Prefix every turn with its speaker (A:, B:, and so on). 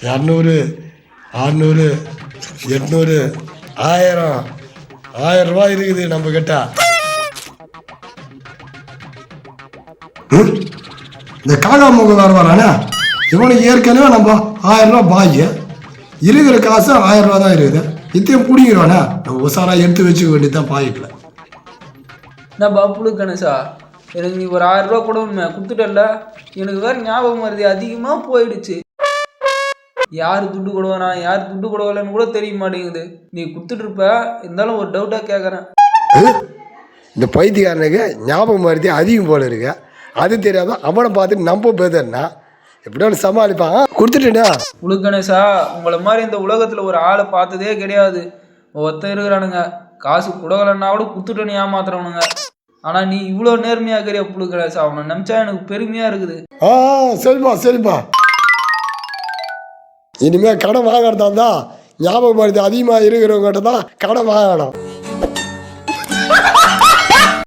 A: இரநூறு, 600, 800, 1000, 1000 ரூபாய் இருக்குது நம்ம கிட்ட. இந்த காகா முகம் வேறு வரானே, இவனுக்கு ஏற்கனவே நம்ம 1000 ரூபா பாக்கி, இருக்கிற காசு 1000 ரூபா தான் இருக்குது. இத்தையும் பிடிக்கிறானே, நம்ம உசாராக எடுத்து வச்சுக்க வேண்டியதான் பாக்கெட்டில்.
B: என்ன பாப்புலு கணேசா, எனக்கு நீ ஒரு 1000 ரூபா கூட உண்மை கொடுத்துட்டல. எனக்கு வேறு ஞாபகம் வருது அதிகமாக போயிடுச்சு. யார் துட்டு கொடுவானா யார் துட்டு கொடுவலன்னு கூட தெரிய மாட்டேங்குது. நீ கொடுத்துட்ருப்ப, இருந்தாலும் ஒரு டவுட்டாக கேட்குறேன்.
A: இந்த பைத்தியக்காரனுக்கு ஞாபகம் வருது அதிகம் போல இருக்கு. அது தெரியாத அவனை பார்த்துட்டு நம்ம பேதர்னா எப்படியோ சமாளிப்பான். கொடுத்துட்டேன்னா
B: புழு கணேசா, உங்களை மாதிரி இந்த உலகத்தில் ஒரு ஆளை பார்த்ததே கிடையாது. ஒருத்தர் இருக்கிறானுங்க, காசு கொடுக்கலன்னா கூட கொடுத்துட்டேன்னு ஏமாத்துறவனுங்க. ஆனால் நீ இவ்வளோ நேர்மையாக இருக்கிறிய புழு கணேசா, அவனை நினச்சா எனக்கு பெருமையாக இருக்குது.
A: சரிப்பா. இனிமேல் கடன் வாங்குறதா இருந்தால் ஞாபகம் வருது அதிகமாக இருக்கிறவங்ககிட்ட தான் கடன் வாங்கணும்.